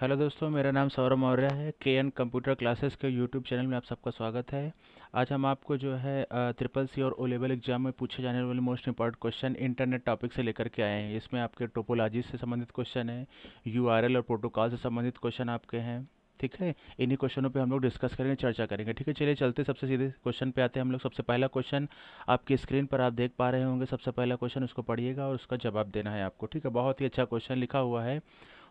Hello दोस्तों, मेरा नाम सौरभ मौर्य है। के एन कंप्यूटर क्लासेस के यूट्यूब चैनल में आप सबका स्वागत है। आज हम आपको जो है ट्रिपल सी और ओ लेवल एग्जाम में पूछे जाने वाले most important question internet topic से लेकर के आए हैं। इसमें आपके टोपोलॉजी से संबंधित क्वेश्चन है, यूआरएल और प्रोटोकॉल से संबंधित क्वेश्चन आपके हैं। ठीक है, इन्हीं क्वेश्चनों पे हम लोग डिस्कस करेंगे, चर्चा करेंगे। ठीक है, चलिए चलते सबसे सीधे क्वेश्चन पे आते हैं हम लोग। सबसे पहला क्वेश्चन आपकी स्क्रीन पर आप देख पा रहे होंगे। सबसे पहला क्वेश्चन, उसको पढ़िएगा और उसका जवाब देना है आपको। ठीक है, बहुत ही अच्छा क्वेश्चन लिखा हुआ है।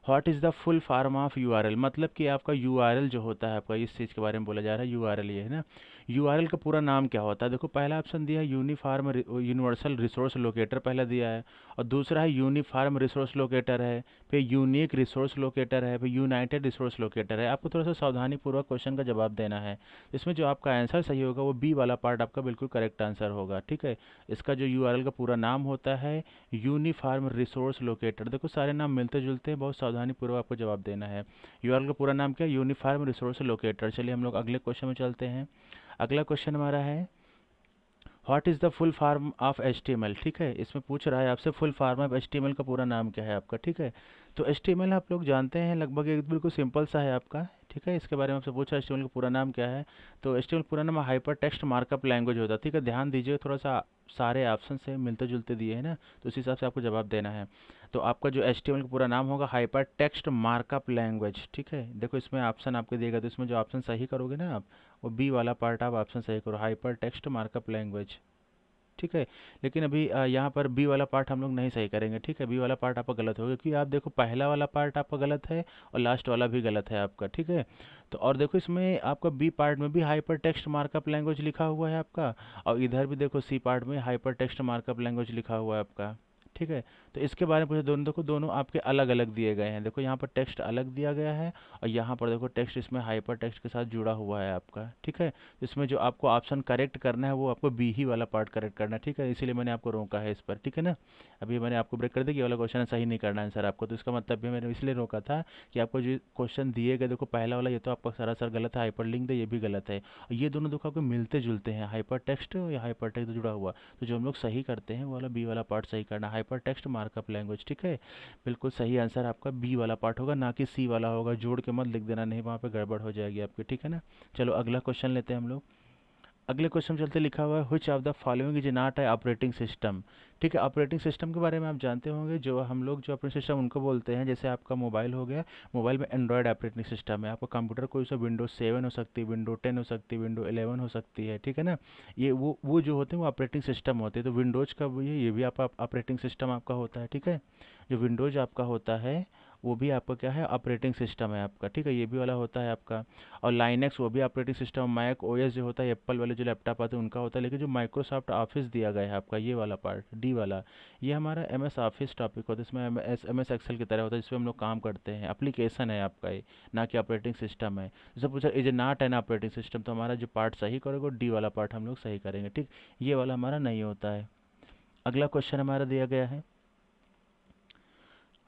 What is the full form of URL, मतलब कि आपका यूआरएल जो होता है, आपका इस चीज़ के बारे में बोला जा रहा है। यूआरएल ये है ना, यूआरएल का पूरा नाम क्या होता है। देखो, पहला ऑप्शन दिया है यूनिफॉर्म यूनिवर्सल रिसोर्स लोकेटर, पहला दिया है। और दूसरा है यूनिफॉर्म रिसोर्स लोकेटर है, फिर यूनिक रिसोर्स लोकेटर है, फिर यूनाइटेड रिसोर्स लोकेटर है। आपको थोड़ा सा सावधानी पूर्वक क्वेश्चन का जवाब देना है। इसमें जो आपका आंसर सही होगा वो बी वाला पार्ट आपका बिल्कुल करेक्ट आंसर होगा। ठीक है, इसका जो यूआरएल का पूरा नाम होता है यूनिफॉर्म रिसोर्स लोकेटर। देखो, सारे नाम मिलते जुलते हैं, बहुत सावधानी पूर्वक आपको जवाब देना है। यूआरएल का पूरा नाम क्या है? Uniform resource locator. चलिए हम लोग अगले क्वेश्चन में चलते हैं। अगला क्वेश्चन हमारा है, what is the full form of H T M L. ठीक है, इसमें पूछ रहा है आपसे full form of H T M L का पूरा नाम क्या है आपका। ठीक है, तो एच टी एम एल आप लोग जानते हैं लगभग, एक बिल्कुल सिंपल सा है आपका। ठीक है, इसके बारे में आपसे पूछा एच टी एम एल का पूरा नाम क्या है। तो एच टी एम एल पूरा नाम हाइपर टेक्स्ट मार्कअप लैंग्वेज होता है। ठीक है, ध्यान दीजिए, थोड़ा सा सारे ऑप्शन से मिलते जुलते दिए हैं ना, तो उस हिसाब से आपको जवाब देना है। तो आपका जो एच टी एम एल का पूरा नाम होगा हाइपर टेक्स्ट मार्कअप लैंग्वेज। ठीक है, देखो इसमें ऑप्शन आपको दिएगा, तो इसमें जो ऑप्शन सही करोगे ना आप, वो बी वाला पार्ट आप ऑप्शन सही करो, हाइपर टेक्स्ट मार्कअप लैंग्वेज। ठीक है, लेकिन अभी यहाँ पर बी वाला पार्ट हम लोग नहीं सही करेंगे। ठीक है, बी वाला पार्ट आपका गलत होगा, क्योंकि आप देखो पहला वाला पार्ट आपका गलत है और लास्ट वाला भी गलत है आपका। ठीक है, तो और देखो इसमें आपका बी पार्ट में भी हाइपर टेक्स्ट मार्कअप लैंग्वेज लिखा हुआ है आपका, और इधर भी देखो सी पार्ट में हाइपर टेक्स्ट मार्कअप लैंग्वेज लिखा हुआ है आपका। ठीक है, तो इसके बारे में पूछे, दोनों देखो, दोनों आपके अलग अलग दिए गए हैं। देखो यहाँ पर टेक्स्ट अलग दिया गया है, और यहाँ पर देखो टेक्स्ट इसमें हाइपर टेक्स्ट के साथ जुड़ा हुआ है आपका। ठीक है, इसमें जो आपको ऑप्शन करेक्ट करना है वो आपको बी ही वाला पार्ट करेक्ट करना है। ठीक है, इसीलिए मैंने आपको रोका है इस पर। ठीक है ना, अभी मैंने आपको ब्रेक कर दिया कि ये वाला क्वेश्चन सही नहीं करना है आंसर आपको, तो इसका मतलब भी मैंने इसलिए रोका था कि आपको जो क्वेश्चन दिए गए, देखो पहला वाला ये तो आपका सरासर गलत है, हाइपर लिंक ये भी गलत है, और ये दोनों देखो आपको मिलते जुलते हैं, हाइपर टेक्स्ट या हाइपर टेक्स्ट जुड़ा हुआ। तो जो हम लोग सही करते हैं वो वाला बी वाला पार्ट सही करना, हाइपर टेक्स्ट मार्कअप लैंग्वेज। ठीक है, बिल्कुल सही आंसर आपका बी वाला पार्ट होगा, ना कि सी वाला होगा। जोड़ के मत लिख देना, नहीं वहाँ पे गड़बड़ हो जाएगी आपकी। ठीक है ना, चलो अगला क्वेश्चन लेते हैं हम लोग। अगले क्वेश्चन चलते, लिखा हुआ है which of the following is not है ऑपरेटिंग सिस्टम। ठीक है, ऑपरेटिंग सिस्टम के बारे में आप जानते होंगे, जो हम लोग जो ऑपरेटिंग सिस्टम उनको बोलते हैं। जैसे आपका मोबाइल हो गया, मोबाइल में एंड्रॉयड ऑपरेटिंग सिस्टम है। आपका कंप्यूटर कोई सा विंडोज 7 हो सकती है, विंडो 10 हो सकती है, विंडो 11 हो सकती है। ठीक है ना, ये वो जो होते हैं वो ऑपरेटिंग सिस्टम होते हैं। तो विंडोज का ये भी आपका ऑपरेटिंग सिस्टम आपका होता है। ठीक है, जो विंडोज आपका होता है वो भी आपका क्या है, ऑपरेटिंग सिस्टम है आपका। ठीक है, ये भी वाला होता है आपका। और लाइनेक्स वो भी ऑपरेटिंग सिस्टम, मैक ओएस जो होता है, एप्पल वाले जो लैपटॉप आते हैं उनका होता है। लेकिन जो माइक्रोसॉफ्ट ऑफिस दिया गया है आपका, ये वाला पार्ट डी वाला, ये हमारा एम एस ऑफिस टॉपिक होता है। इसमें एम एस एक्सेल की तरह होता है, जिसमें हम लोग काम करते हैं। एप्लीकेशन है आपका ये, ना कि ऑपरेटिंग सिस्टम है। जैसे पूछा is a not an operating system, तो हमारा जो पार्ट सही करोगे डी वाला पार्ट हम लोग सही करेंगे। ठीक, ये वाला हमारा नहीं होता है। अगला क्वेश्चन हमारा दिया गया है,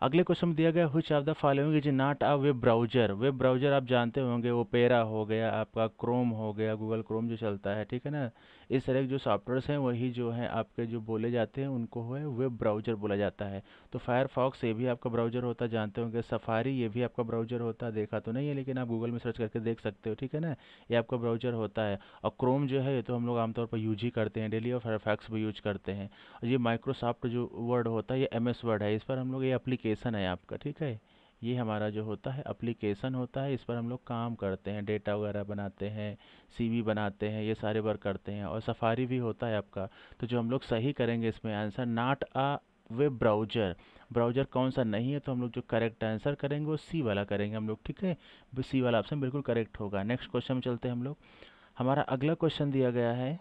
अगले क्वेश्चन में दिया गया which of the following is not a web browser. Web browser आप जानते होंगे, ओपेरा हो गया आपका, क्रोम हो गया, गूगल क्रोम जो चलता है। ठीक है ना, इस तरह के जो सॉफ्टवेयर्स हैं वही जो हैं आपके जो बोले जाते हैं उनको है वेब ब्राउजर बोला जाता है। तो फायरफॉक्स ये भी आपका ब्राउजर होता है, जानते होंगे। सफारी ये भी आपका ब्राउजर होता है, देखा तो नहीं है लेकिन आप गूगल में सर्च करके देख सकते हो। ठीक है ना, ये आपका ब्राउजर होता है। और क्रोम जो है ये तो हम लोग आमतौर पर यूज ही करते हैं डेली, और फायरफॉक्स भी यूज करते हैं। ये माइक्रोसॉफ्ट जो वर्ड होता है ये एम एस वर्ड है, इस पर हम लोग, ये एप्लीकेशन है आपका। ठीक है, ये हमारा जो होता है एप्लीकेशन होता है, इस पर हम लोग काम करते हैं, डेटा वगैरह बनाते हैं, सीवी बनाते हैं, ये सारे वर्क करते हैं। और सफारी भी होता है आपका। तो जो हम लोग सही करेंगे इसमें answer, not a web browser, browser कौन सा नहीं है, तो हम लोग जो करेक्ट आंसर करेंगे वो सी वाला करेंगे हम लोग। ठीक है, सी वाला ऑप्शन बिल्कुल करेक्ट होगा। नेक्स्ट क्वेश्चन में चलते हैं हम लोग। हमारा अगला क्वेश्चन दिया गया है,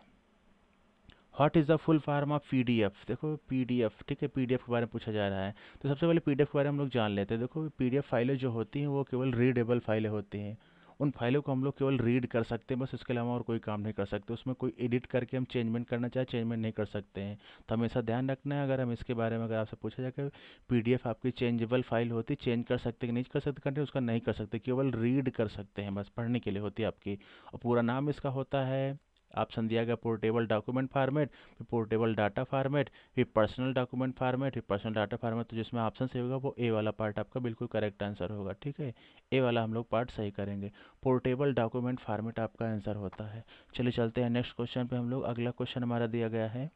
what is the full form of PDF. देखो पीडीएफ, ठीक है, पीडीएफ के बारे में पूछा जा रहा है। तो सबसे पहले पीडीएफ के बारे में हम लोग जान लेते हैं। देखो पीडीएफ फाइलें जो होती हैं वो केवल रीडेबल फाइलें होती हैं। उन फाइलों को हम लोग केवल रीड कर सकते हैं बस, इसके अलावा और कोई काम नहीं कर सकते। उसमें कोई एडिट करके हम चेंजमेंट करना चाहे चेंजमेंट नहीं कर सकते हैं। तो हमेशा ध्यान रखना है, अगर हम इसके बारे में अगर आपसे पूछा जाए कि पीडीएफ आपकी चेंजेबल फाइल होती, चेंज कर सकते कि नहीं कर सकते कंटेंट, उसका नहीं कर सकते, केवल रीड कर सकते हैं बस, पढ़ने के लिए होती है आपकी। और पूरा नाम इसका होता है ऑप्शन दिया गया पोर्टेबल डॉक्यूमेंट फॉर्मेट, फिर पोर्टेबल डाटा फॉर्मेट, फिर पर्सनल डॉक्यूमेंट फॉर्मेट, फिर पर्सनल डाटा फॉर्मेट। तो जिसमें ऑप्शन सही होगा वो ए वाला पार्ट आपका बिल्कुल करेक्ट आंसर होगा। ठीक है, ए वाला हम लोग पार्ट सही करेंगे। पोर्टेबल डॉक्यूमेंट फॉर्मेट आपका आंसर होता है। चलिए चलते हैं नेक्स्ट क्वेश्चन पे हम लोग। अगला क्वेश्चन हमारा दिया गया है,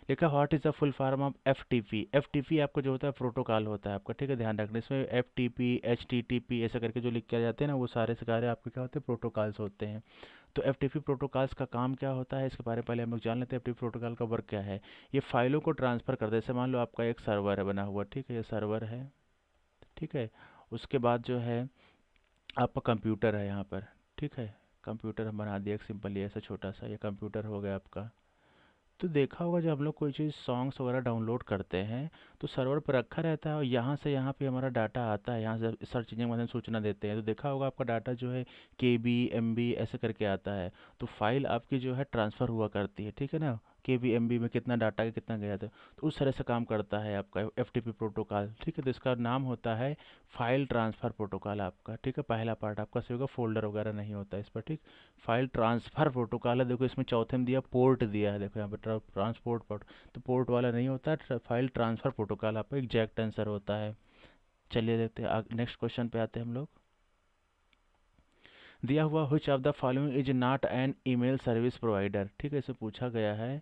लिखा what is the full form of FTP. FTP आपका जो होता है प्रोटोकॉल होता है आपका। ठीक है, ध्यान रखना इसमें एफटीपी एचटीटीपी ऐसा करके जो लिख के जाते हैं ना, वो सारे से सारे आपके क्या होते हैं, प्रोटोकॉल्स होते हैं। तो एफटीपी प्रोटोकॉल्स का काम क्या होता है, इसके बारे में पहले हम लोग जान लेते हैं। एफटीपी प्रोटोकॉल का वर्क क्या है। ये फाइलों को ट्रांसफ़र करते हैं। जैसे मान लो आपका एक सर्वर है बना हुआ, ठीक है, ये सर्वर है। ठीक है, उसके बाद जो है आपका कंप्यूटर है यहाँ पर। ठीक है, कंप्यूटर हम बना दिया एक सिंपली ऐसा छोटा सा, ये कंप्यूटर हो गया आपका। तो देखा होगा जब हम लोग कोई चीज़ सॉन्ग्स वगैरह डाउनलोड करते हैं तो सर्वर पर रखा रहता है और यहाँ से यहाँ पे हमारा डाटा आता है, यहाँ से सर्च इंजन के माध्यम से सूचना देते हैं। तो देखा होगा आपका डाटा जो है केबी एमबी ऐसे करके आता है। तो फाइल आपकी जो है ट्रांसफ़र हुआ करती है। ठीक है ना, केबी एमबी में कितना डाटा है कितना गया था, तो उस तरह से काम करता है आपका एफटीपी प्रोटोकॉल। ठीक है, तो इसका नाम होता है फाइल ट्रांसफ़र प्रोटोकॉल आपका। ठीक है, पहला पार्ट आपका सही होगा, फोल्डर वगैरह नहीं होता इस पर। ठीक, फाइल ट्रांसफ़र प्रोटोकॉल है। देखो इसमें चौथे में दिया पोर्ट दिया है, देखो यहाँ पर ट्रांसपोर्ट पोर्ट, तो पोर्ट वाला नहीं होता है, फाइल ट्रांसफ़र प्रोटोकॉल आपका एग्जैक्ट आंसर होता है। चलिए देखते हैं नेक्स्ट क्वेश्चन पे आते हैं हम लोग। दिया हुआ which of the following is not an email service provider. ठीक है, इसे पूछा गया है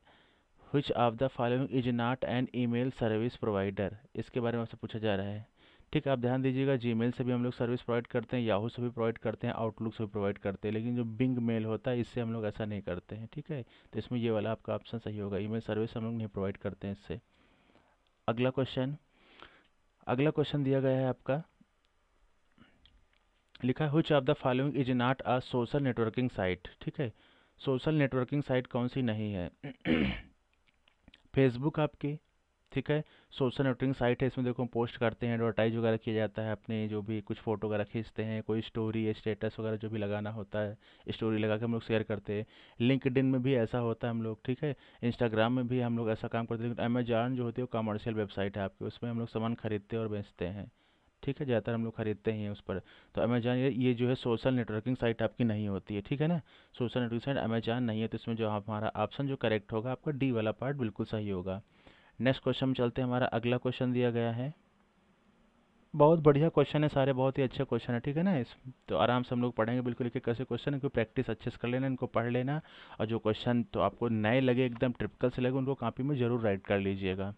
which of the following is not an email service provider, इसके बारे में आपसे पूछा जा रहा है। ठीक है, आप ध्यान दीजिएगा, जीमेल से भी हम लोग सर्विस प्रोवाइड करते हैं, याहू से भी प्रोवाइड करते हैं, आउटलुक से भी प्रोवाइड करते हैं, लेकिन जो बिंग मेल होता है इससे हम लोग ऐसा नहीं करते हैं। ठीक है, तो इसमें ये वाला आपका ऑप्शन सही होगा, ईमेल सर्विस हम लोग नहीं प्रोवाइड करते हैं इससे। अगला क्वेश्चन, अगला क्वेश्चन दिया गया है आपका, लिखा है which of the following is not a social networking site. ठीक है, सोशल नेटवर्किंग साइट कौन सी नहीं है। फेसबुक आपकी, ठीक है, सोशल नेटवर्किंग साइट है। इसमें देखो हम पोस्ट करते हैं, एडवर्टाइज वगैरह किया जाता है, अपने जो भी कुछ फ़ोटो वगैरह खींचते हैं, कोई स्टोरी या स्टेटस वगैरह जो भी लगाना होता है, स्टोरी लगा के हम लोग शेयर करते हैं। लिंक्डइन में भी ऐसा होता है हम लोग। ठीक है, इंस्टाग्राम में भी हम लोग ऐसा काम करते हैं। लेकिन अमेजॉन जो होती है वो कमर्शियल वेबसाइट है आपकी, उसमें हम लोग सामान खरीदते हैं और बेचते हैं। ठीक है, ज़्यादातर हम लोग खरीदते ही हैं उस पर। तो अमेजॉन ये जो है सोशल नेटवर्किंग साइट आपकी नहीं होती है। ठीक है ना, सोशल नेटवर्किंग साइट अमेजॉन नहीं है। तो इसमें जो हमारा ऑप्शन जो करेक्ट होगा आपका डी वाला पार्ट बिल्कुल सही होगा। नेक्स्ट क्वेश्चन में चलते हैं। हमारा अगला क्वेश्चन दिया गया है, बहुत बढ़िया क्वेश्चन है, सारे बहुत ही अच्छे क्वेश्चन है। ठीक है ना, इस तो आराम से हम लोग पढ़ेंगे बिल्कुल एक एक कैसे क्वेश्चन है, इनको प्रैक्टिस अच्छे से कर लेना, इनको पढ़ लेना। और जो क्वेश्चन तो आपको नए लगे एकदम टिपिकल से लगे उनको कॉपी में जरूर राइट कर लीजिएगा।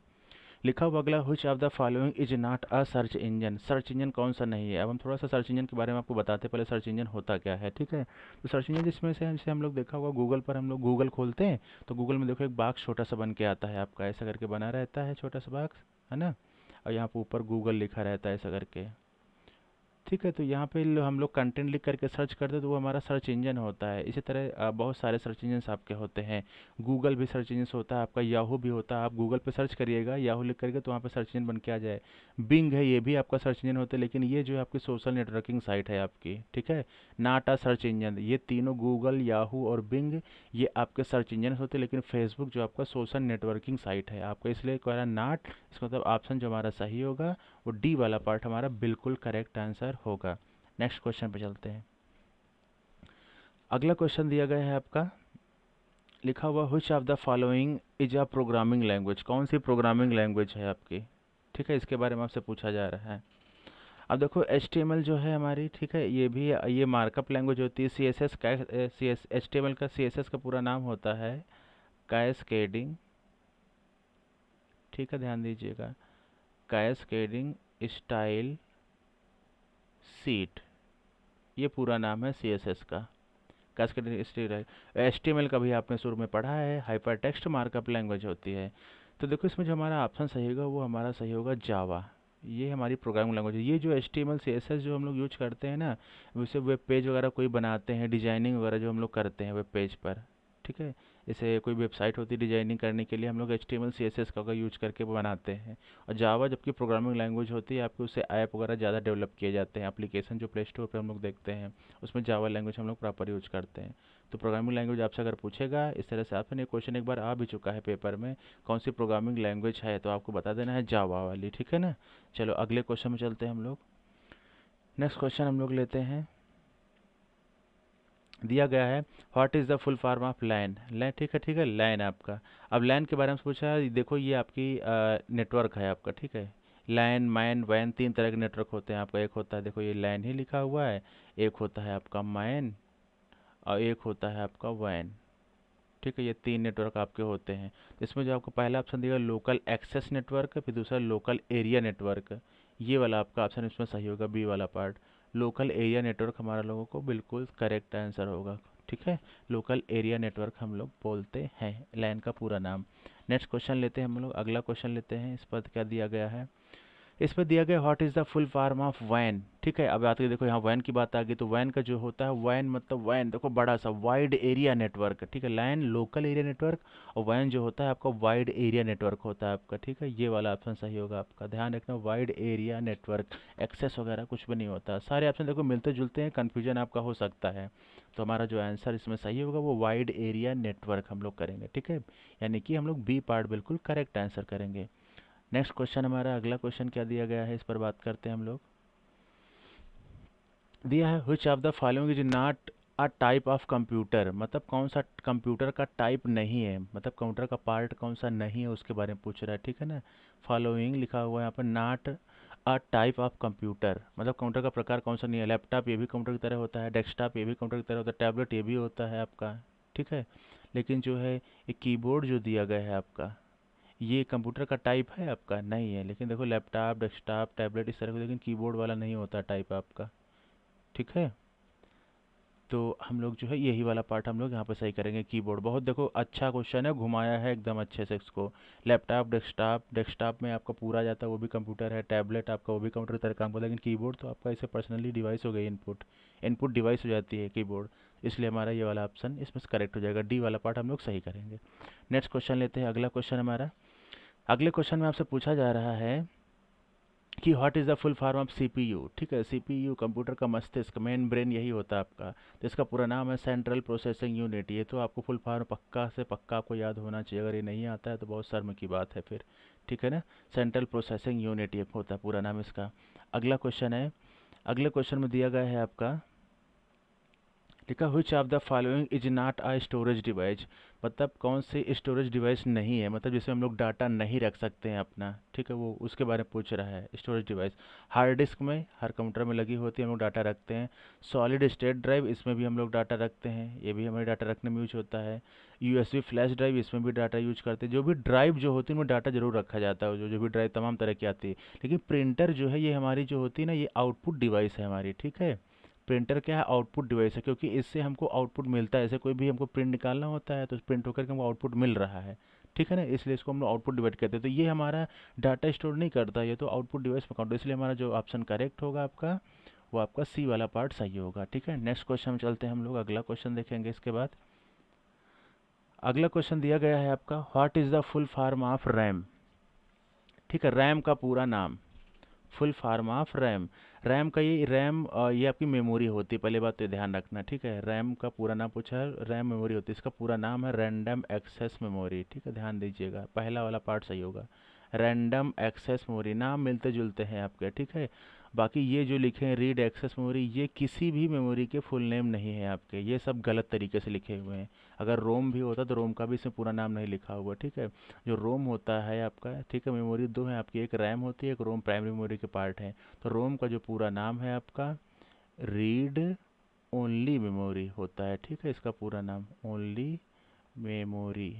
लिखा हुआ अगला which of the following is not a search engine. Search engine कौन सा नहीं है। अब हम थोड़ा सा सर्च इंजन के बारे में आपको बताते हैं, पहले सर्च इंजन होता क्या है। ठीक है, तो सर्च इंजन जिसमें से जैसे हम लोग देखा होगा गूगल पर हम लोग गूगल खोलते हैं तो गूगल में देखो एक बॉक्स छोटा सा बन के आता है आपका, ऐसा करके बना रहता है छोटा सा बॉक्स, है ना, और यहाँ पर ऊपर गूगल लिखा रहता है ऐसा करके। ठीक है, तो यहाँ पे हम लोग कंटेंट लिख करके सर्च करते हैं तो वो हमारा सर्च इंजन होता है। इसी तरह बहुत सारे सर्च इंजन आपके होते हैं। गूगल भी सर्च इंजन होता है आपका, याहू भी होता है। आप गूगल पे सर्च करिएगा याहू लिख करके तो वहाँ पे सर्च इंजन बन के आ जाए। बिंग है, ये भी आपका सर्च इंजन होता है, लेकिन ये जो है आपकी सोशल नेटवर्किंग साइट है आपकी। ठीक है, नाट आ सर्च इंजन, ये तीनों गूगल याहू और बिंग ये आपके सर्च इंजन होते हैं, लेकिन फेसबुक जो आपका सोशल नेटवर्किंग साइट है आपका, इसलिए कह रहा नाट, इसका मतलब ऑप्शन जो हमारा सही होगा वो डी वाला पार्ट हमारा बिल्कुल करेक्ट आंसर होगा। नेक्स्ट क्वेश्चन पे चलते हैं। अगला क्वेश्चन दिया गया है आपका, लिखा हुआ which of the following is a programming language. कौन सी प्रोग्रामिंग लैंग्वेज है आपकी। ठीक है, इसके बारे में आपसे पूछा जा रहा है। अब देखो HTML जो है हमारी, ठीक है, ये भी ये मार्कअप लैंग्वेज होती है। CSS का HTML का CSS का पूरा नाम होता है कैस्केडिंग। ठीक है, ध्यान दीजिएगा, कैस्केडिंग स्टाइल सीट, ये पूरा नाम है CSS का, कैस्केडिंग स्टाइल। HTML का भी आपने शुरू में पढ़ा है, हाइपर टेक्स्ट मार्कअप लैंग्वेज होती है। तो देखो इसमें जो हमारा ऑप्शन सही होगा वो हमारा सही होगा जावा, ये हमारी प्रोग्रामिंग लैंग्वेज है। ये जो HTML CSS जो हम लोग यूज करते हैं ना, वैसे वेब पेज वगैरह कोई बनाते हैं, डिजाइनिंग वगैरह जो हम लोग करते हैं वेब पेज पर। ठीक है, जैसे कोई वेबसाइट होती है डिजाइनिंग करने के लिए हम लोग HTML CSS का यूज करके बनाते हैं। और जावा जबकि प्रोग्रामिंग लैंग्वेज होती है आपकी, उससे ऐप वगैरह ज़्यादा डेवलप किए जाते हैं। एप्लीकेशन जो प्ले स्टोर पर हम लोग देखते हैं उसमें जावा लैंग्वेज हम लोग प्रॉपर यूज करते हैं। तो प्रोग्रामिंग लैंग्वेज आपसे अगर पूछेगा इस तरह से, आपने क्वेश्चन एक बार आ भी चुका है पेपर में, कौन सी प्रोग्रामिंग लैंग्वेज है, तो आपको बता देना है जावा वाली। ठीक है ना, चलो अगले क्वेश्चन में चलते हैं हम लोग। नेक्स्ट क्वेश्चन हम लोग लेते हैं, दिया गया है what is the full form of LAN. LAN ठीक है, लैन आपका। अब लैन के बारे में पूछा है, देखो ये आपकी नेटवर्क है आपका, ठीक है। लैन मैन वैन तीन तरह के नेटवर्क होते हैं आपका। एक होता है, देखो ये लैन ही लिखा हुआ है, एक होता है आपका मैन और एक होता है आपका वैन, ठीक है। ये तीन नेटवर्क आपके होते हैं। तो इसमें जो आपको पहला ऑप्शन दिया लोकल एक्सेस नेटवर्क, फिर दूसरा लोकल एरिया नेटवर्क, ये वाला आपका ऑप्शन इसमें सही होगा, बी वाला पार्ट। लोकल एरिया नेटवर्क हमारा लोगों को बिल्कुल करेक्ट आंसर होगा, ठीक है। लोकल एरिया नेटवर्क हम लोग बोलते हैं, लैन का पूरा नाम। नेक्स्ट क्वेश्चन लेते हैं हम लोग, अगला क्वेश्चन लेते हैं। इस पर क्या दिया गया है, इस पर दिया गया what is the full form of वैन, ठीक है। अब आते देखो यहाँ वैन की बात आ गई, तो वैन का जो होता है, वैन मतलब वैन देखो बड़ा सा वाइड एरिया नेटवर्क, ठीक है। लैन लोकल एरिया नेटवर्क और वैन जो होता है आपका वाइड एरिया नेटवर्क होता है आपका, ठीक है। ये वाला ऑप्शन सही होगा आपका, ध्यान रखना, वाइड एरिया नेटवर्क, एक्सेस वगैरह कुछ भी नहीं होता। सारे ऑप्शन देखो मिलते जुलते हैं, कन्फ्यूजन आपका हो सकता है। तो हमारा जो आंसर इसमें सही होगा वो वाइड एरिया नेटवर्क हम लोग करेंगे, ठीक है। यानी कि हम लोग बी पार्ट बिल्कुल करेक्ट आंसर करेंगे। नेक्स्ट क्वेश्चन, हमारा अगला क्वेश्चन क्या दिया गया है, इस पर बात करते हैं हम लोग। दिया है which of the following is not a type of computer, मतलब कौन सा कंप्यूटर का टाइप नहीं है, मतलब कंप्यूटर का पार्ट कौन सा नहीं है उसके बारे में पूछ रहा है, ठीक है ना। फॉलोइंग लिखा हुआ है यहाँ पर, not a type of computer, मतलब कंप्यूटर का प्रकार कौन सा नहीं है। लैपटॉप ये भी कंप्यूटर की तरह होता है, डेस्कटॉप ये भी कंप्यूटर की तरह होता है, टैबलेट ये भी होता है आपका, ठीक है। लेकिन जो है ये कीबोर्ड जो दिया गया है आपका, ये कंप्यूटर का टाइप है आपका, नहीं है। लेकिन देखो लैपटॉप डेस्कटॉप टैबलेट इस तरह का, लेकिन कीबोर्ड वाला नहीं होता टाइप आपका, ठीक है। तो हम लोग जो है यही वाला पार्ट हम लोग यहाँ पे सही करेंगे, कीबोर्ड। बहुत देखो अच्छा क्वेश्चन है, घुमाया है एकदम अच्छे से इसको। लैपटॉप डेस्कटॉप, डेस्कटॉप में आपका पूरा जाता है वो भी कंप्यूटर है, टैबलेट आपका वो भी कंप्यूटर की तरह काम करता है, लेकिन कीबोर्ड तो आपका इसे पर्सनली डिवाइस हो गई, इनपुट इनपुट डिवाइस हो जाती है कीबोर्ड। इसलिए हमारा ये वाला ऑप्शन इसमें करेक्ट हो जाएगा, डी वाला पार्ट हम लोग सही करेंगे। नेक्स्ट क्वेश्चन लेते हैं, अगला क्वेश्चन हमारा। अगले क्वेश्चन में आपसे पूछा जा रहा है कि what is the full form of CPU, ठीक है। सीपीयू कंप्यूटर का मस्तिष्क, मेन ब्रेन यही होता है आपका। तो इसका पूरा नाम है सेंट्रल प्रोसेसिंग यूनिट। ये तो आपको फुल फॉर्म पक्का से पक्का आपको याद होना चाहिए, अगर ये नहीं आता है तो बहुत शर्म की बात है फिर, ठीक है ना। सेंट्रल प्रोसेसिंग यूनिट ये होता है पूरा नाम इसका। अगला क्वेश्चन है, अगले क्वेश्चन में दिया गया है आपका, लिखा which of the following is not a storage device, मतलब कौन सी स्टोरेज डिवाइस नहीं है, मतलब जिसमें हम लोग डाटा नहीं रख सकते हैं अपना, ठीक है। वो उसके बारे में पूछ रहा है स्टोरेज डिवाइस। हार्ड डिस्क में हर कंप्यूटर में लगी होती है, हम लोग डाटा रखते हैं। सॉलिड स्टेट ड्राइव, इसमें भी हम लोग डाटा रखते हैं, ये भी हमारे डाटा रखने में यूज होता है। यूएसबी फ्लैश ड्राइव, इसमें भी डाटा यूज करते हैं। जो भी ड्राइव जो होती है उनमें डाटा जरूर रखा जाता है, जो जो भी ड्राइव तमाम तरह की आती है। लेकिन प्रिंटर जो है ये हमारी जो होती है ना, ये आउटपुट डिवाइस है हमारी, ठीक है। प्रिंटर क्या है, आउटपुट डिवाइस है, क्योंकि इससे हमको आउटपुट मिलता है। जैसे कोई भी हमको प्रिंट निकालना होता है तो प्रिंट होकर के हमको आउटपुट मिल रहा है, ठीक है ना। इसलिए इसको हम लोग आउटपुट डिवाइस कहते हैं। तो ये हमारा डाटा स्टोर नहीं करता, ये तो आउटपुट डिवाइस में काउंट, इसलिए हमारा जो ऑप्शन करेक्ट होगा आपका, वो आपका सी वाला पार्ट सही होगा, ठीक है। नेक्स्ट क्वेश्चन में चलते हैं हम लोग, अगला क्वेश्चन देखेंगे इसके बाद। अगला क्वेश्चन दिया गया है आपका, what is the full form of RAM, ठीक है। रैम का पूरा नाम, full farm of RAM. RAM का ये रैम ये आपकी मेमोरी होती है, पहले बात तो ध्यान रखना, ठीक है। रैम का पूरा नाम पूछा है, रैम मेमोरी होती है, इसका पूरा नाम है रैंडम एक्सेस मेमोरी, ठीक है। ध्यान दीजिएगा, पहला वाला पार्ट सही होगा, रैंडम एक्सेस मेमोरी। नाम मिलते जुलते हैं आपके, ठीक है। बाकी ये जो लिखे हैं रीड एक्सेस मेमोरी, ये किसी भी मेमोरी के फुल नेम नहीं है आपके, ये सब गलत तरीके से लिखे हुए हैं। अगर रोम भी होता तो रोम का भी इसमें पूरा नाम नहीं लिखा हुआ, ठीक है। जो रोम होता है आपका, ठीक है, मेमोरी दो है आपकी, एक रैम होती है, एक रोम प्राइमरी मेमोरी के पार्ट है। तो रोम का जो पूरा नाम है आपका रीड ओनली मेमोरी होता है, ठीक है। इसका पूरा नाम ओनली मेमोरी,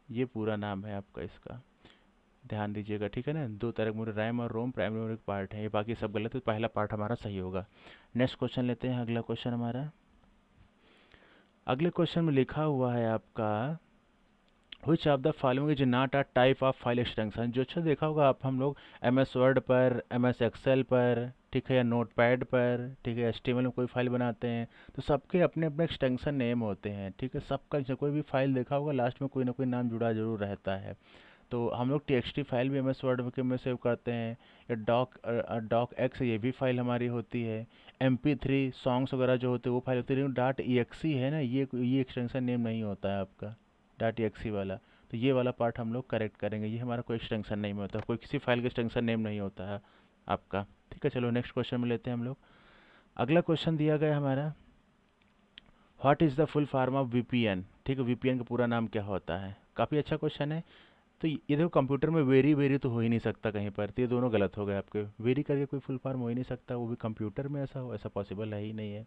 ये पूरा नाम है आपका इसका, ध्यान दीजिएगा, ठीक है ना। दो तरह की मेमोरी, रैम और रोम प्राइमरी मेमोरी के पार्ट है, ये बाकी सब गलत है, तो पहला पार्ट हमारा सही होगा। नेक्स्ट क्वेश्चन लेते हैं, अगला क्वेश्चन हमारा। अगले क्वेश्चन में लिखा हुआ है आपका, which of the following is not a type of file extension. जो अच्छा देखा होगा आप, हम लोग एम एस वर्ड पर, एम एस एक्सेल पर, ठीक है, या नोट पैड पर, ठीक है, HTML में कोई फाइल बनाते हैं तो सबके अपने अपने एक्सटेंशन नेम होते हैं, ठीक है। सबका जैसे कोई भी फाइल देखा होगा लास्ट में कोई ना कोई नाम जुड़ा जरूर रहता है। तो हम लोग TXT फाइल भी MS वर्ड में सेव करते हैं, या डॉक एक्स ये भी फाइल हमारी होती है। MP3 सॉन्ग्स वगैरह जो होते हैं वो फाइल होती है, लेकिन डॉट EXE है ना, ये एक्सटेंशन नेम नहीं होता है आपका, डॉट EXE वाला। तो ये वाला पार्ट हम लोग करेक्ट करेंगे, ये हमारा कोई एक्सटेंशन नेम होता है, कोई किसी फाइल का एक्सटेंशन नेम नहीं होता है आपका, ठीक है। चलो नेक्स्ट क्वेश्चन में लेते हैं हम लोग। अगला क्वेश्चन दिया गया हमारा, what is the full form of VPN, ठीक है, वीपीएन का पूरा नाम क्या होता है। काफ़ी अच्छा क्वेश्चन है। तो ये देखो कंप्यूटर में वेरी वेरी तो हो ही नहीं सकता कहीं पर, तो ये दोनों गलत हो गए आपके। वेरी करके कोई फुल फॉर्म हो ही नहीं सकता, वो भी कंप्यूटर में ऐसा हो, ऐसा पॉसिबल है ही नहीं है।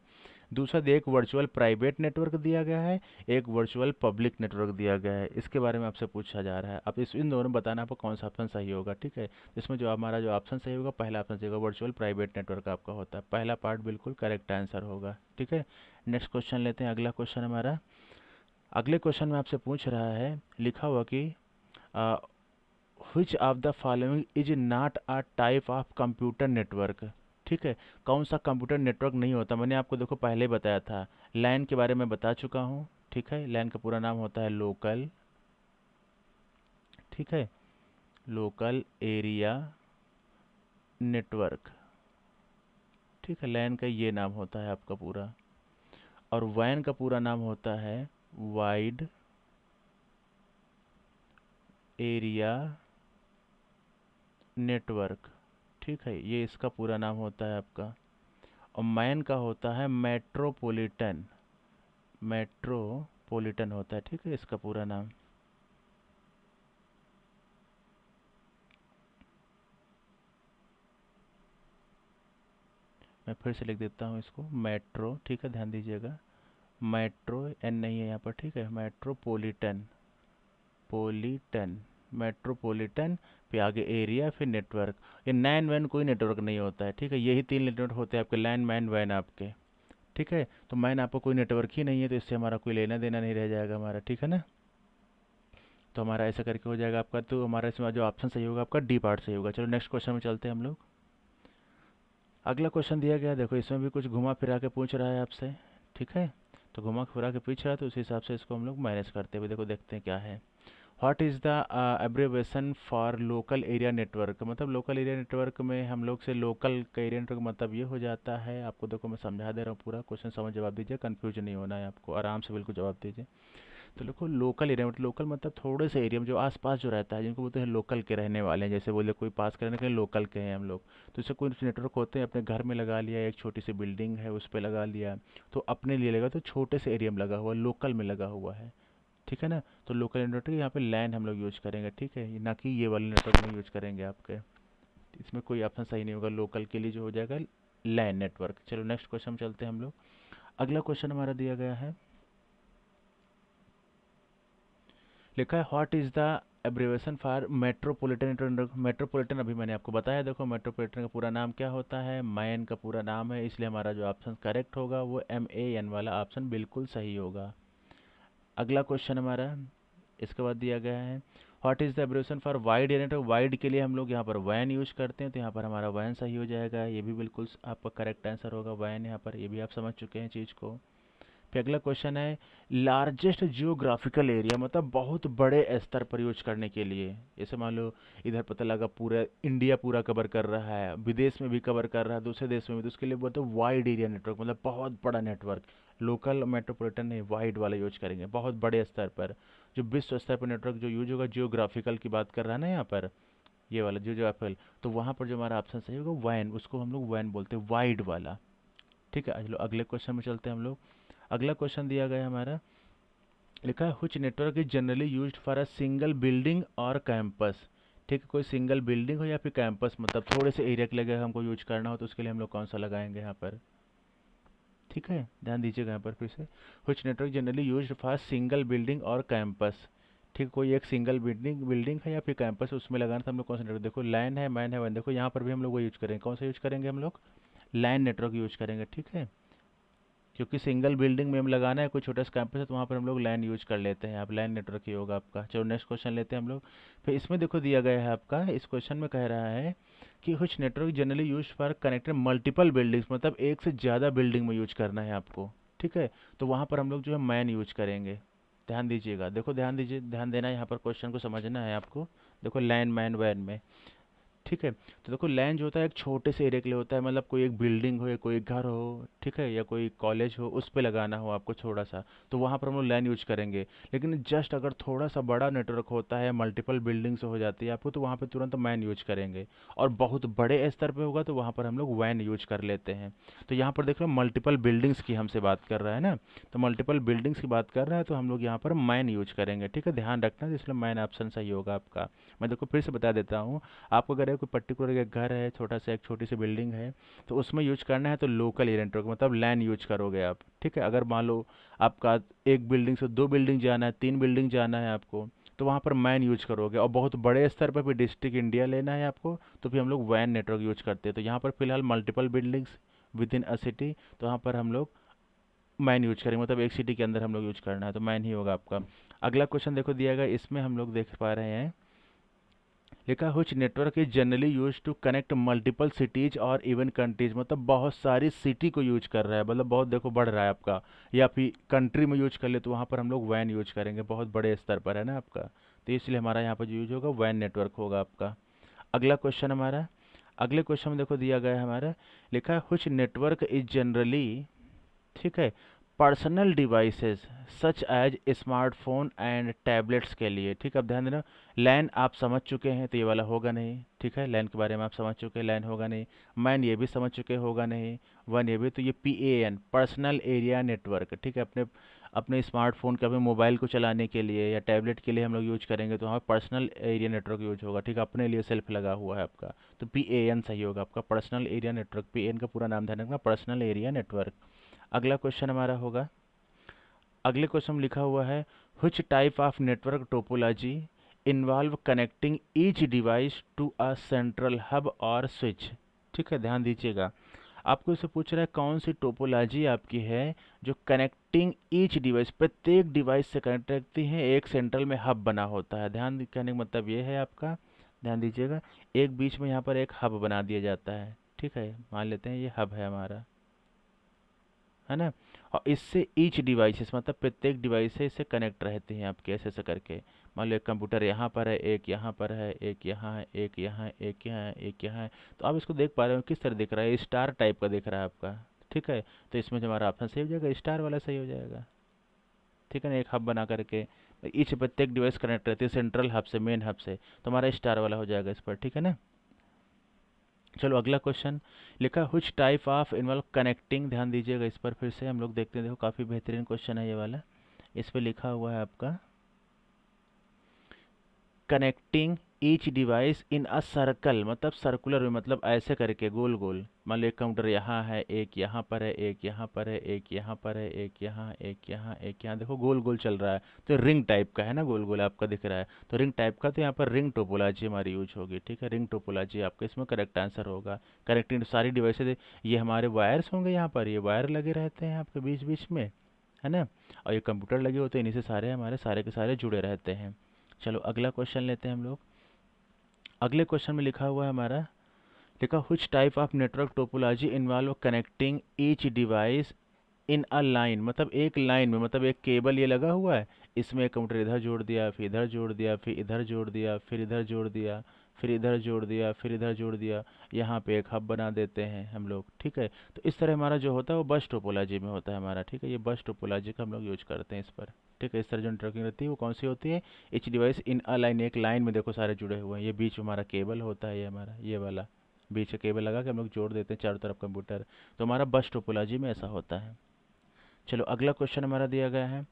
दूसरा एक वर्चुअल प्राइवेट नेटवर्क दिया गया है, एक वर्चुअल पब्लिक नेटवर्क दिया गया है, इसके बारे में आपसे पूछा जा रहा है। अब इस इन दोनों में बताना आपको कौन सा ऑप्शन सही होगा, ठीक है। इसमें जो हमारा जो ऑप्शन सही होगा, पहला ऑप्शन सही होगा, वर्चुअल प्राइवेट नेटवर्क आपका होता है, पहला पार्ट बिल्कुल करेक्ट आंसर होगा, ठीक है। नेक्स्ट क्वेश्चन लेते हैं, अगला क्वेश्चन हमारा। अगले क्वेश्चन में आपसे पूछ रहा है, लिखा हुआ कि which of the following is not a type of computer network, ठीक है। कौन सा कंप्यूटर नेटवर्क नहीं होता, मैंने आपको देखो पहले बताया था, लैन के बारे में बता चुका हूँ, ठीक है। लैन का पूरा नाम होता है लोकल, ठीक है, लोकल एरिया नेटवर्क, ठीक है। लैन का ये नाम होता है आपका पूरा। और वैन का पूरा नाम होता है वाइड एरिया नेटवर्क, ठीक है, ये इसका पूरा नाम होता है आपका। और मैन का होता है मेट्रोपॉलिटन, मेट्रोपॉलिटन होता है, ठीक है, इसका पूरा नाम। मैं फिर से लिख देता हूँ इसको, मेट्रो, ठीक है, ध्यान दीजिएगा, मेट्रो एन नहीं है यहाँ पर, ठीक है, मेट्रोपॉलिटन, पॉलिटन, मेट्रोपॉलिटन, फिर आगे एरिया, फिर नेटवर्क। ये नैन वैन कोई नेटवर्क नहीं होता है, ठीक है, यही तीन नेटवर्क होते हैं आपके, लैन मैन वैन आपके, ठीक है। तो मैन आपको कोई नेटवर्क ही नहीं है, तो इससे हमारा कोई लेना देना नहीं रह जाएगा हमारा, ठीक है ना। तो हमारा ऐसा करके हो जाएगा आपका, तो हमारा इसमें जो ऑप्शन सही होगा आपका डी पार्ट सही होगा। चलो नेक्स्ट क्वेश्चन में चलते हैं हम लोग। अगला क्वेश्चन दिया गया है, देखो इसमें भी कुछ घुमा फिरा के पूछ रहा है आपसे, ठीक है। तो घुमा फिरा के पूछ रहा है, तो उस हिसाब से इसको हम लोग मैनेज करते हुए देखो देखते हैं क्या है। What is the abbreviation for local area network, मतलब लोकल एरिया नेटवर्क में हम लोग से लोकल का एरिया नेटवर्क मतलब ये हो जाता है आपको, देखो मैं समझा दे रहा हूँ पूरा, क्वेश्चन समझ जवाब दीजिए, कन्फ्यूजन नहीं होना है आपको, आराम से बिल्कुल जवाब दीजिए। तो देखो लोकल एरिया मतलब, लोकल मतलब थोड़े से एरिया में जो आसपास जो रहता है, जिनको बोलते हैं लोकल के रहने वाले हैं, जैसे बोले कोई पास करने के लोकल के हैं हम लोग। तो इससे कोई नेटवर्क होते हैं अपने घर में लगा लिया, एक छोटी सी बिल्डिंग है उस पर लगा लिया, तो अपने लिए लगा, तो छोटे से एरिया में लगा हुआ, लोकल में लगा हुआ है, ठीक है ना। तो लोकल नेटवर्क यहाँ पे लैन हम लोग यूज करेंगे, ठीक है, ना कि ये वाले नेटवर्क में यूज करेंगे आपके। इसमें कोई ऑप्शन सही नहीं होगा, लोकल के लिए जो हो जाएगा लैन नेटवर्क। चलो नेक्स्ट क्वेश्चन में चलते हैं हम लोग। अगला क्वेश्चन हमारा दिया गया है, लिखा है what is the abbreviation for metropolitan network. Metropolitan अभी मैंने आपको बताया, देखो मेट्रोपॉलिटन का पूरा नाम क्या होता है, मैन का पूरा नाम है, इसलिए हमारा जो ऑप्शन करेक्ट होगा वो MAN वाला ऑप्शन बिल्कुल सही होगा। अगला क्वेश्चन हमारा इसके बाद दिया गया है, what is the abbreviation for wide area network. Wide के लिए हम लोग यहाँ पर वैन यूज करते हैं, तो यहाँ पर हमारा वैन सही हो जाएगा, ये भी बिल्कुल आपका करेक्ट आंसर होगा, वैन यहाँ पर, ये भी आप समझ चुके हैं चीज़ को। फिर अगला क्वेश्चन है, लार्जेस्ट जियोग्राफिकल एरिया मतलब बहुत बड़े स्तर पर यूज करने के लिए, जैसे मान लो इधर पता लगा पूरा इंडिया पूरा कवर कर रहा है, विदेश में भी कवर कर रहा है, दूसरे देश में भी, तो उसके लिए बोलते हैं वाइड एरिया नेटवर्क, मतलब बहुत बड़ा नेटवर्क। लोकल मेट्रोपॉलिटन नहीं, वाइड वाला यूज करेंगे, बहुत बड़े स्तर पर। जो विश्व स्तर पर नेटवर्क जो यूज होगा, जियोग्राफिकल की बात कर रहा है ना यहाँ पर, ये वाला जियोग्राफिकल, तो वहाँ पर जो हमारा ऑप्शन सही होगा वैन, उसको हम लोग वैन बोलते हैं, वाइड वाला, ठीक है। चलो अगले क्वेश्चन में चलते हैं हम लोग। अगला क्वेश्चन दिया गया है हमारा, लिखा है which network is generally used for a single building और कैंपस, ठीक है, कोई सिंगल बिल्डिंग हो या फिर कैंपस, मतलब थोड़े से एरिया के लिए अगर हमको यूज करना हो, तो उसके लिए हम लोग कौन सा लगाएंगे यहाँ पर, ठीक है, ध्यान दीजिएगा यहाँ पर फिर से। Which network generally used for single building और कैंपस, ठीक, कोई एक सिंगल बिल्डिंग बिल्डिंग है या फिर कैंपस, उसमें लगाना था हम लोग कौन सा नेटवर्क, देखो लाइन है, मैन है, वन, देखो यहाँ पर भी हम लोग वो यूज करेंगे, कौन सा यूज करेंगे हम लोग, लाइन नेटवर्क यूज करेंगे, ठीक है। क्योंकि सिंगल बिल्डिंग में हम लगाना है, कोई छोटा सा कैंपस है, तो वहाँ पर हम लोग लैन यूज कर लेते हैं, आप लैन नेटवर्क ही होगा आपका। चलो नेक्स्ट क्वेश्चन लेते हैं हम लोग। फिर इसमें देखो दिया गया है आपका, इस क्वेश्चन में कह रहा है कि कुछ network generally use for connected multiple buildings, मतलब एक से ज़्यादा बिल्डिंग में यूज करना है आपको, ठीक है। तो वहाँ पर हम लोग जो है मैन यूज करेंगे, ध्यान दीजिएगा, देखो ध्यान दीजिए, ध्यान देना है यहाँ पर, क्वेश्चन को समझना है आपको। देखो लैन मैन वैन में, ठीक है। तो देखो लैन जो होता है एक छोटे से एरिया के लिए होता है, मतलब कोई एक बिल्डिंग हो या कोई एक घर हो, ठीक है, या कोई कॉलेज हो, उस पे लगाना हो आपको छोटा सा, तो वहाँ पर हम लोग लैन यूज करेंगे। लेकिन जस्ट अगर थोड़ा सा बड़ा नेटवर्क होता है, मल्टीपल बिल्डिंग्स हो जाती है आपको, तो वहाँ पे तुरंत मैन यूज करेंगे। और बहुत बड़े स्तर पे होगा तो वहाँ पर हम लोग वैन यूज कर लेते हैं। तो यहाँ पर देख लो मल्टीपल बिल्डिंग्स की हमसे बात कर रहा है ना, तो मल्टीपल बिल्डिंग्स की बात कर रहा है तो हम लोग यहाँ पर मैन यूज करेंगे, ठीक है, ध्यान रखना, इसलिए मैन ऑप्शन सही होगा आपका। मैं देखो फिर से बता देता हूँ, आपको अगर कोई पर्टिकुलर एक घर है, छोटा सा एक छोटी सी बिल्डिंग है, तो उसमें यूज करना है तो लोकल एरिया नेटवर्क मतलब लैन यूज करोगे आप, ठीक है। अगर मान लो आपका एक बिल्डिंग से दो बिल्डिंग जाना है, तीन बिल्डिंग जाना है आपको, तो वहाँ पर मैन यूज करोगे। और बहुत बड़े स्तर पर भी डिस्ट्रिक्ट इंडिया लेना है आपको, तो फिर हम लोग वैन नेटवर्क यूज करते हैं। तो यहाँ पर फिलहाल multiple buildings with in a city, तो वहाँ पर हम लोग मैन यूज करेंगे, मतलब एक सिटी के अंदर हम लोग यूज करना है तो मैन ही होगा आपका। अगला क्वेश्चन देखो दिया गया, इसमें हम लोग देख पा रहे हैं, लिखा हुच network is generally used to connect multiple cities और इवन कंट्रीज, मतलब बहुत सारी सिटी को यूज कर रहा है, मतलब बहुत देखो बढ़ रहा है आपका। या फिर कंट्री में यूज कर ले तो वहाँ पर हम लोग वैन यूज करेंगे, बहुत बड़े स्तर पर है ना आपका, तो इसलिए हमारा यहाँ पर जो यूज होगा वैन नेटवर्क होगा आपका। अगला क्वेश्चन हमारा, अगले क्वेश्चन में देखो दिया गया है हमारा, लिखा है हुच नेटवर्क इज जनरली, ठीक है, personal devices such as smartphone and tablets के लिए, ठीक है। अब ध्यान देना, लैन आप समझ चुके हैं तो ये वाला होगा नहीं, ठीक है, लैन के बारे में आप समझ चुके हैं, लैन होगा नहीं। मैन ये भी समझ चुके होगा नहीं, वन ये भी, तो ये PAN पर्सनल एरिया नेटवर्क, ठीक है, अपने अपने स्मार्टफोन के अपने मोबाइल को चलाने के लिए या टैबलेट के लिए हम लोग यूज करेंगे तो वहाँ पर्सनल एरिया नेटवर्क यूज होगा, ठीक है, अपने लिए सेल्फ लगा हुआ है आपका, तो PAN सही होगा आपका, पर्सनल एरिया नेटवर्क। PAN का पूरा नाम ध्यान रखना, पर्सनल एरिया नेटवर्क। अगला क्वेश्चन हमारा होगा, अगले क्वेश्चन में लिखा हुआ है which type of network topology involve connecting each device to a central hub और स्विच, ठीक है, ध्यान दीजिएगा। आपको इससे पूछ रहा है कौन सी टोपोलॉजी आपकी है जो कनेक्टिंग ईच डिवाइस, प्रत्येक डिवाइस से कनेक्ट रखती है, एक सेंट्रल में हब बना होता है। कहने का मतलब ये है आपका, ध्यान दीजिएगा, एक बीच में यहाँ पर एक हब बना दिया जाता है, ठीक है, मान लेते हैं ये हब है हमारा, है ना। और इससे ईच डिवाइसेस मतलब प्रत्येक डिवाइस से इससे कनेक्ट रहते हैं आपके, ऐसे ऐसे करके। मान लो एक कंप्यूटर यहाँ पर है, एक यहाँ पर है, एक यहाँ है, एक यहाँ है, एक यहाँ है, एक यहाँ है, तो आप इसको देख पा रहे हो किस तरह दिख रहा है, स्टार टाइप का दिख रहा है आपका, ठीक है। तो इसमें जो हमारा ऑप्शन सही हो जाएगा, स्टार वाला सही हो जाएगा, ठीक है ना, एक हब बना करके ईच प्रत्येक डिवाइस कनेक्ट रहती है सेंट्रल हब से, मेन हब से, तो हमारा स्टार वाला हो जाएगा इस पर, ठीक है ना। चलो अगला क्वेश्चन, लिखा हुच टाइप ऑफ इन्वॉल्व कनेक्टिंग, ध्यान दीजिएगा इस पर फिर से हम लोग देखते हैं, देखो काफ़ी बेहतरीन क्वेश्चन है ये वाला। इस पे लिखा हुआ है आपका connecting each device in a circle, मतलब सर्कुलर में, मतलब ऐसे करके गोल गोल। मान लो एक काउंटर यहाँ है, एक यहाँ पर है, एक यहाँ पर है, एक यहाँ पर है, एक यहाँ, एक यहाँ, एक यहाँ, देखो गोल गोल चल रहा है, तो रिंग टाइप का है ना, गोल गोल आपका दिख रहा है, तो रिंग टाइप का, तो यहाँ पर रिंग टोपोलॉजी हमारी यूज होगी, ठीक है, रिंग टोपोलॉजी आपका इसमें करेक्ट आंसर होगा। कनेक्टिंग सारी डिवाइसेज, ये हमारे वायर्स होंगे, यहाँ पर ये वायर लगे रहते हैं आपके बीच बीच में, है ना, और ये कंप्यूटर लगे होते हैं, इन्हीं से सारे हमारे सारे के सारे जुड़े रहते हैं। चलो अगला क्वेश्चन लेते हैं हम लोग। अगले क्वेश्चन में लिखा हुआ है हमारा, लिखा which type of network topology involve connecting each device in a line, मतलब एक लाइन में, मतलब एक केबल ये लगा हुआ है, इसमें एक कंप्यूटर इधर जोड़ दिया, फिर इधर जोड़ दिया, फिर इधर जोड़ दिया, फिर इधर जोड़ दिया, फिर इधर जोड़ दिया, फिर इधर जोड़ दिया, यहाँ पे एक हब बना देते हैं हम लोग, ठीक है। तो इस तरह हमारा जो होता है वो बस टोपोलॉजी में होता है हमारा, ठीक है, ये बस टोपोलॉजी का हम लोग यूज करते हैं इस पर, ठीक है। इस तरह जो नेटवर्किंग रहती है वो कौन सी होती है, H device in a line, एक लाइन में देखो सारे जुड़े हुए हैं, ये बीच में हमारा केबल होता है, ये हमारा ये वाला बीच में केबल लगा के हम लोग जोड़ देते हैं चारों तरफ कंप्यूटर, तो हमारा बस टोपोलॉजी में ऐसा होता है। चलो अगला क्वेश्चन हमारा दिया गया है,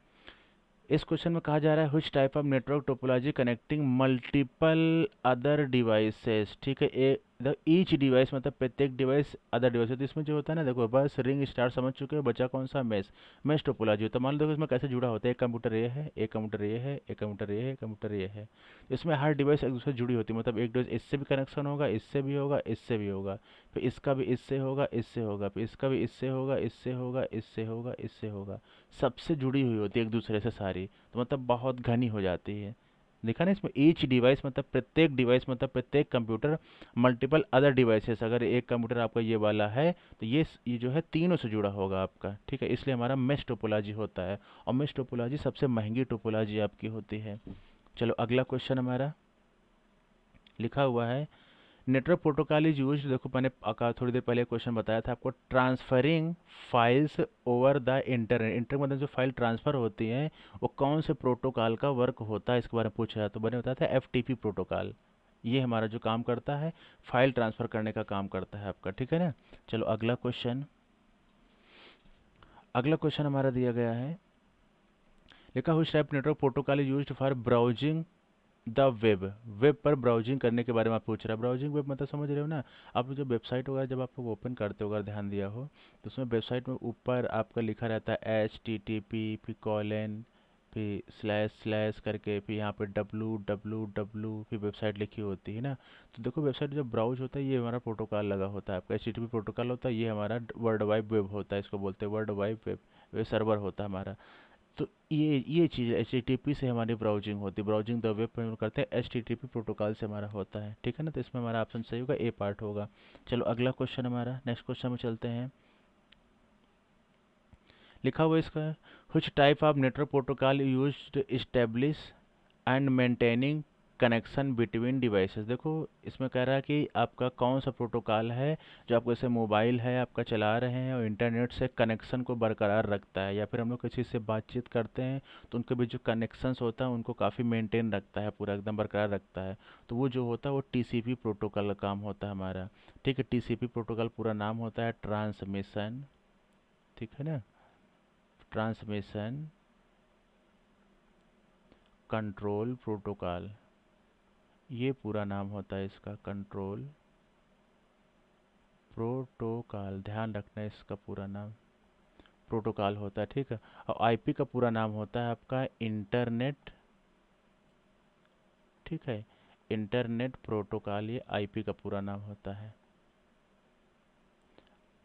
इस क्वेश्चन में कहा जा रहा है which type of network topology connecting multiple other devices, ठीक है, ए द ईच डिवाइस मतलब प्रत्येक डिवाइस अदर डिवाइस, तो इसमें जो होता है ना, देखो बस रिंग स्टार समझ चुके हो, बचा कौन सा, मैश, मैश टोपोलॉजी होता है। मान लो देखो इसमें कैसे जुड़ा होता है, एक कंप्यूटर ये है, एक कंप्यूटर ये है, एक कंप्यूटर ये है, एक कंप्यूटर ये है, तो इसमें हर डिवाइस एक दूसरे से जुड़ी होती है, मतलब एक डिवाइस इससे भी कनेक्शन होगा, इससे भी होगा, इससे भी होगा, फिर इसका भी इससे होगा, इससे होगा, फिर इसका भी इससे होगा, इससे होगा, इससे होगा, इससे होगा, सबसे जुड़ी हुई होती है एक दूसरे से सारी, तो मतलब बहुत घनी हो जाती है। देखा ना इसमें ईच डिवाइस मतलब प्रत्येक डिवाइस मतलब प्रत्येक कंप्यूटर, मल्टीपल अदर डिवाइसेस, अगर एक कंप्यूटर आपका ये वाला है तो ये जो है तीनों से जुड़ा होगा आपका, ठीक है, इसलिए हमारा मेश टोपोलॉजी होता है, और मेश टोपोलॉजी सबसे महंगी टोपोलॉजी आपकी होती है। चलो अगला क्वेश्चन हमारा लिखा हुआ है, नेटवर्क प्रोटोकॉल इज यूज्ड, देखो मैंने थोड़ी देर पहले क्वेश्चन बताया था आपको, transferring files over the internet. Internet मतलब जो फाइल ट्रांसफ़र होती हैं वो कौन से प्रोटोकॉल का वर्क होता है, इसके बारे में पूछा है तो मैंने बताया था एफटीपी प्रोटोकॉल। ये हमारा जो काम करता है फाइल ट्रांसफ़र करने का काम करता है आपका, ठीक है ना। चलो अगला क्वेश्चन, अगला क्वेश्चन हमारा दिया गया है, लिखा हुआ type network protocol is used for browsing the web. Web पर ब्राउजिंग करने के बारे में आप पूछ रहा है। ब्राउजिंग वेब मतलब समझ रहे हो ना, आप जो वेबसाइट वगैरह जब आप लोग ओपन करते हो, अगर ध्यान दिया हो तो उसमें वेबसाइट में ऊपर आपका लिखा रहता है HTTP, फिर कॉलन, फिर स्लैश स्लैश करके, फिर यहाँ पे www, फिर वेबसाइट लिखी होती है ना। तो देखो वेबसाइट जब ब्राउज होता है ये हमारा प्रोटोकॉल लगा होता है आपका, HTTP प्रोटोकॉल होता है, ये हमारा वर्ल्ड वाइड वेब होता है, इसको बोलते हैं world wide web, web server होता है हमारा। तो ये चीज़ HTTP से हमारी ब्राउजिंग होती है, ब्राउजिंग द वेब पर हम करते हैं HTTP प्रोटोकॉल से हमारा होता है, ठीक है ना। तो इसमें हमारा ऑप्शन सही होगा, ए पार्ट होगा। चलो अगला क्वेश्चन हमारा, नेक्स्ट क्वेश्चन में चलते हैं। लिखा हुआ है इसका, which type of network protocol used establish and maintaining connection between devices. देखो इसमें कह रहा है कि आपका कौन सा प्रोटोकॉल है जो आपको जैसे मोबाइल है आपका चला रहे हैं और इंटरनेट से कनेक्शन को बरकरार रखता है, या फिर हम लोग किसी से बातचीत करते हैं तो उनके बीच जो कनेक्शंस होता है उनको काफ़ी मेंटेन रखता है, पूरा एकदम बरकरार रखता है। तो वो जो होता है वो टीसीपी प्रोटोकॉल का काम होता है हमारा, ठीक है। टीसीपी प्रोटोकॉल पूरा नाम होता है ट्रांसमिशन, ठीक है ना, ट्रांसमिशन कंट्रोल प्रोटोकॉल, ये पूरा नाम होता है इसका, कंट्रोल प्रोटोकॉल, ध्यान रखना है इसका पूरा नाम प्रोटोकॉल होता है, ठीक है। और आईपी का पूरा नाम होता है आपका इंटरनेट, ठीक है, इंटरनेट प्रोटोकॉल, ये आईपी का पूरा नाम होता है।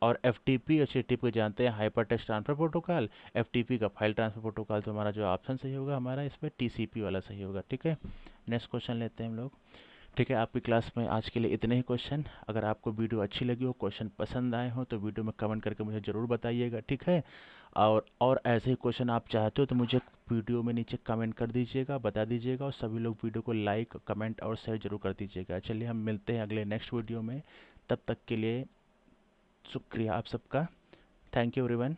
और एफटीपी और एचटीटीपी जानते हैं, hyper text transfer protocol, FTP का फाइल ट्रांसफर प्रोटोकॉल। तो हमारा जो ऑप्शन सही होगा हमारा इसमें टीसीपी वाला सही होगा, ठीक है। नेक्स्ट क्वेश्चन लेते हैं हम लोग, ठीक है। आपकी क्लास में आज के लिए इतने ही क्वेश्चन। अगर आपको वीडियो अच्छी लगी हो, क्वेश्चन पसंद आए हो, तो वीडियो में कमेंट करके मुझे ज़रूर बताइएगा, ठीक है। और ऐसे ही क्वेश्चन आप चाहते हो तो मुझे वीडियो में नीचे कमेंट कर दीजिएगा, बता दीजिएगा, और सभी लोग वीडियो को लाइक कमेंट और शेयर जरूर कर दीजिएगा। चलिए हम मिलते हैं अगले नेक्स्ट वीडियो में, तब तक के लिए शुक्रिया आप सबका। Thank you everyone.